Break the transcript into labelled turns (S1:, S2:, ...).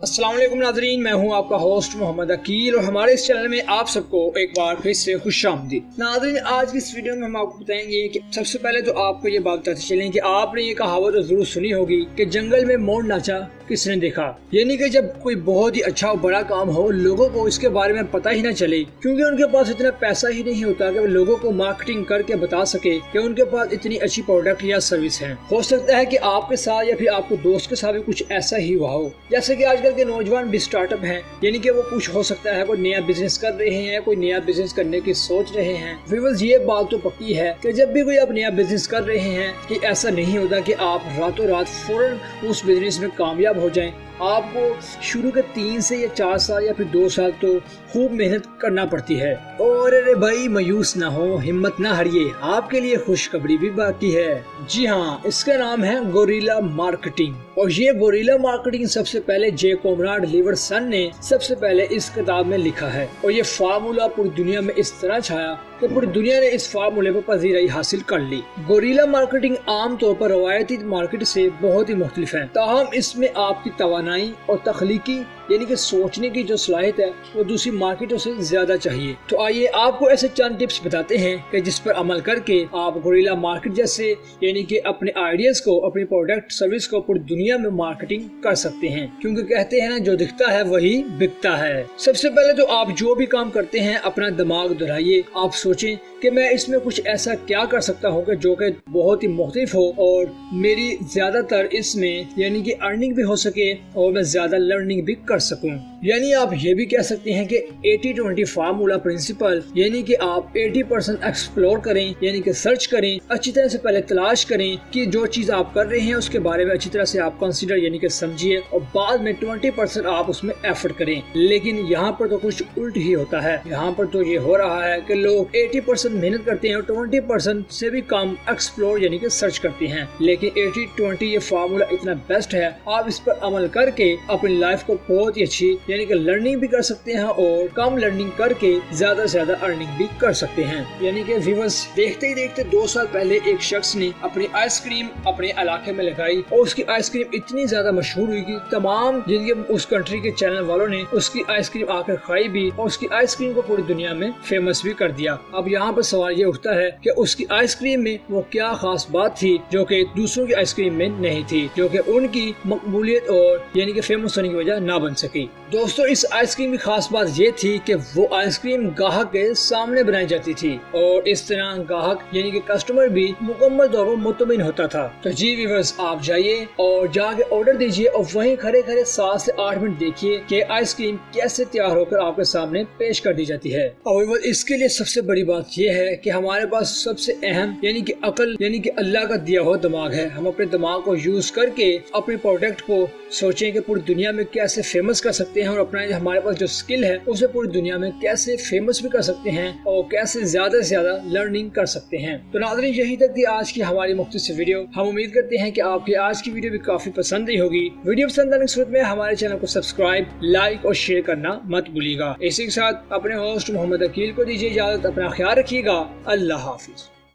S1: अस्सलाम वालेकुम नाज़रीन, मैं हूं आपका होस्ट मोहम्मद अकील और हमारे इस चैनल में आप सबको एक बार फिर से खुशामदीद। नाज़रीन, आज की इस वीडियो में हम आपको बताएंगे कि सबसे पहले तो आपको ये बात बताते चलें कि आपने ये कहावत तो जरूर सुनी होगी कि जंगल में मोर नाचा किसने देखा। यानी कि जब कोई बहुत ही अच्छा और बड़ा काम हो, लोगों को इसके बारे में पता ही ना चले, क्योंकि उनके पास इतना पैसा ही नहीं होता कि वो लोगों को मार्केटिंग करके बता सके कि उनके पास इतनी अच्छी प्रोडक्ट या सर्विस है। हो सकता है कि आपके साथ या फिर आपके दोस्त के साथ भी कुछ ऐसा ही हुआ हो। जैसे कि आजकल के नौजवान भी स्टार्टअप हैं, यानी कि वो कुछ हो सकता है कोई नया बिजनेस कर रहे हैं, कोई नया बिजनेस करने की सोच रहे हैं। व्यूअर्स, ये बात तो पक्की है कि जब भी कोई आप नया बिजनेस कर रहे हैं कि ऐसा नहीं होता कि आप रातों रात फौरन उस बिजनेस में कामयाब हो जाएं। आपको शुरू के 3 से या 4 साल या फिर 2 साल तो खूब मेहनत करना पड़ती है। और अरे भाई, मायूस ना हो, हिम्मत ना हारिए, आपके लिए खुशखबरी भी बाकी है। जी हाँ, इसका नाम है गोरिल्ला मार्केटिंग। और ये गोरिल्ला मार्केटिंग सबसे पहले जे कॉमराड लिवर्सन ने सबसे पहले इस किताब में लिखा है। और ये फार्मूला पूरी दुनिया में इस तरह छाया कि पूरी दुनिया ने इस फार्मूले पर पजीराई हासिल कर ली। गोरिल्ला मार्केटिंग आम तौर पर रवायती मार्केट से बहुत ही मुख्तलिफ है, ताहम इसमें आपकी तवानाई और तख्लीकी यानी कि सोचने की जो सलाहियत है वो दूसरी मार्केटों से ज्यादा चाहिए। तो आइए आपको ऐसे चंद टिप्स बताते हैं कि जिस पर अमल करके आप गोरिल्ला मार्केट जैसे यानी कि अपने आइडियाज को, अपनी प्रोडक्ट सर्विस को पूरी दुनिया में मार्केटिंग कर सकते हैं। क्योंकि कहते हैं ना, जो दिखता है वही बिकता है। सबसे पहले तो आप जो भी काम करते हैं अपना दिमाग दोहराइए। आप सोचें कि मैं इसमें कुछ ऐसा क्या कर सकता हूँ कि जो कि बहुत ही मुख्तलिफ हो और मेरी ज्यादातर इसमें यानी कि अर्निंग भी हो सके और मैं ज्यादा लर्निंग भी कर सकूं। यानी आप ये भी कह सकते हैं कि 80-20 फार्मूला प्रिंसिपल, यानी कि आप 80% एक्सप्लोर करें, यानी कि सर्च करें, अच्छी तरह से पहले तलाश करें कि जो चीज आप कर रहे हैं उसके बारे में अच्छी तरह से आप कंसीडर यानी कि समझिए, और बाद में 20% आप उसमें एफर्ट करें। लेकिन यहाँ पर तो कुछ उल्ट ही होता है। यहाँ पर तो ये हो रहा है कि लोग 80% मेहनत करते हैं और 20% से भी कम एक्सप्लोर यानी कि सर्च करते हैं। लेकिन 80-20 ये फार्मूला इतना बेस्ट है, आप इस पर अमल करके अपनी लाइफ को बहुत ही अच्छी यानी कि लर्निंग भी कर सकते हैं और कम लर्निंग करके ज्यादा से ज्यादा अर्निंग भी कर सकते हैं। यानी कि व्यूअर्स, देखते ही देखते 2 साल पहले एक शख्स ने अपनी आइसक्रीम अपने इलाके में लगाई और उसकी आइसक्रीम इतनी ज्यादा मशहूर हुई कि तमाम जिनके उस कंट्री के चैनल वालों ने उसकी आइसक्रीम आकर खाई भी और उसकी आइसक्रीम को पूरी दुनिया में फेमस भी कर दिया। अब यहाँ पर सवाल ये उठता है कि उसकी आइसक्रीम में वो क्या खास बात थी जो कि दूसरों की आइसक्रीम में नहीं थी, जो कि उनकी मकबूलियत और यानी कि फेमस होने की वजह ना बन सकी। दोस्तों, इस आइसक्रीम की खास बात ये थी कि वो आइसक्रीम ग्राहक के सामने बनाई जाती थी और इस तरह ग्राहक यानी कि कस्टमर भी मुकम्मल तौर पर मुतमिन होता था। तो जी व्यूअर्स, आप जाइए और जाके ऑर्डर दीजिए और वहीं खड़े खड़े 7 से 8 मिनट देखिए कि आइसक्रीम कैसे तैयार होकर आपके सामने पेश कर दी जाती है। और इसके लिए सबसे बड़ी बात यह है कि हमारे पास सबसे अहम यानी कि अकल यानी कि अल्लाह का दिया हुआ दिमाग है। हम अपने दिमाग को यूज करके अपने प्रोडक्ट को सोचें कि पूरी दुनिया में कैसे फेमस कर सकते हैं और अपना हमारे पास जो स्किल है उसे पूरी दुनिया में कैसे फेमस भी कर सकते हैं और कैसे ज्यादा से ज्यादा लर्निंग कर सकते हैं। तो नाज़रीन, यही तक थी आज की हमारी मुख्तसर वीडियो। हम उम्मीद करते हैं कि आपकी आज की वीडियो भी काफी पसंद आई होगी। वीडियो पसंद आने की सूरत में हमारे चैनल को सब्सक्राइब, लाइक और शेयर करना मत भूलिएगा। इसी के साथ अपने होस्ट मोहम्मद अकील को दीजिए इजाजत। अपना ख्याल रखिएगा। अल्लाह हाफिज।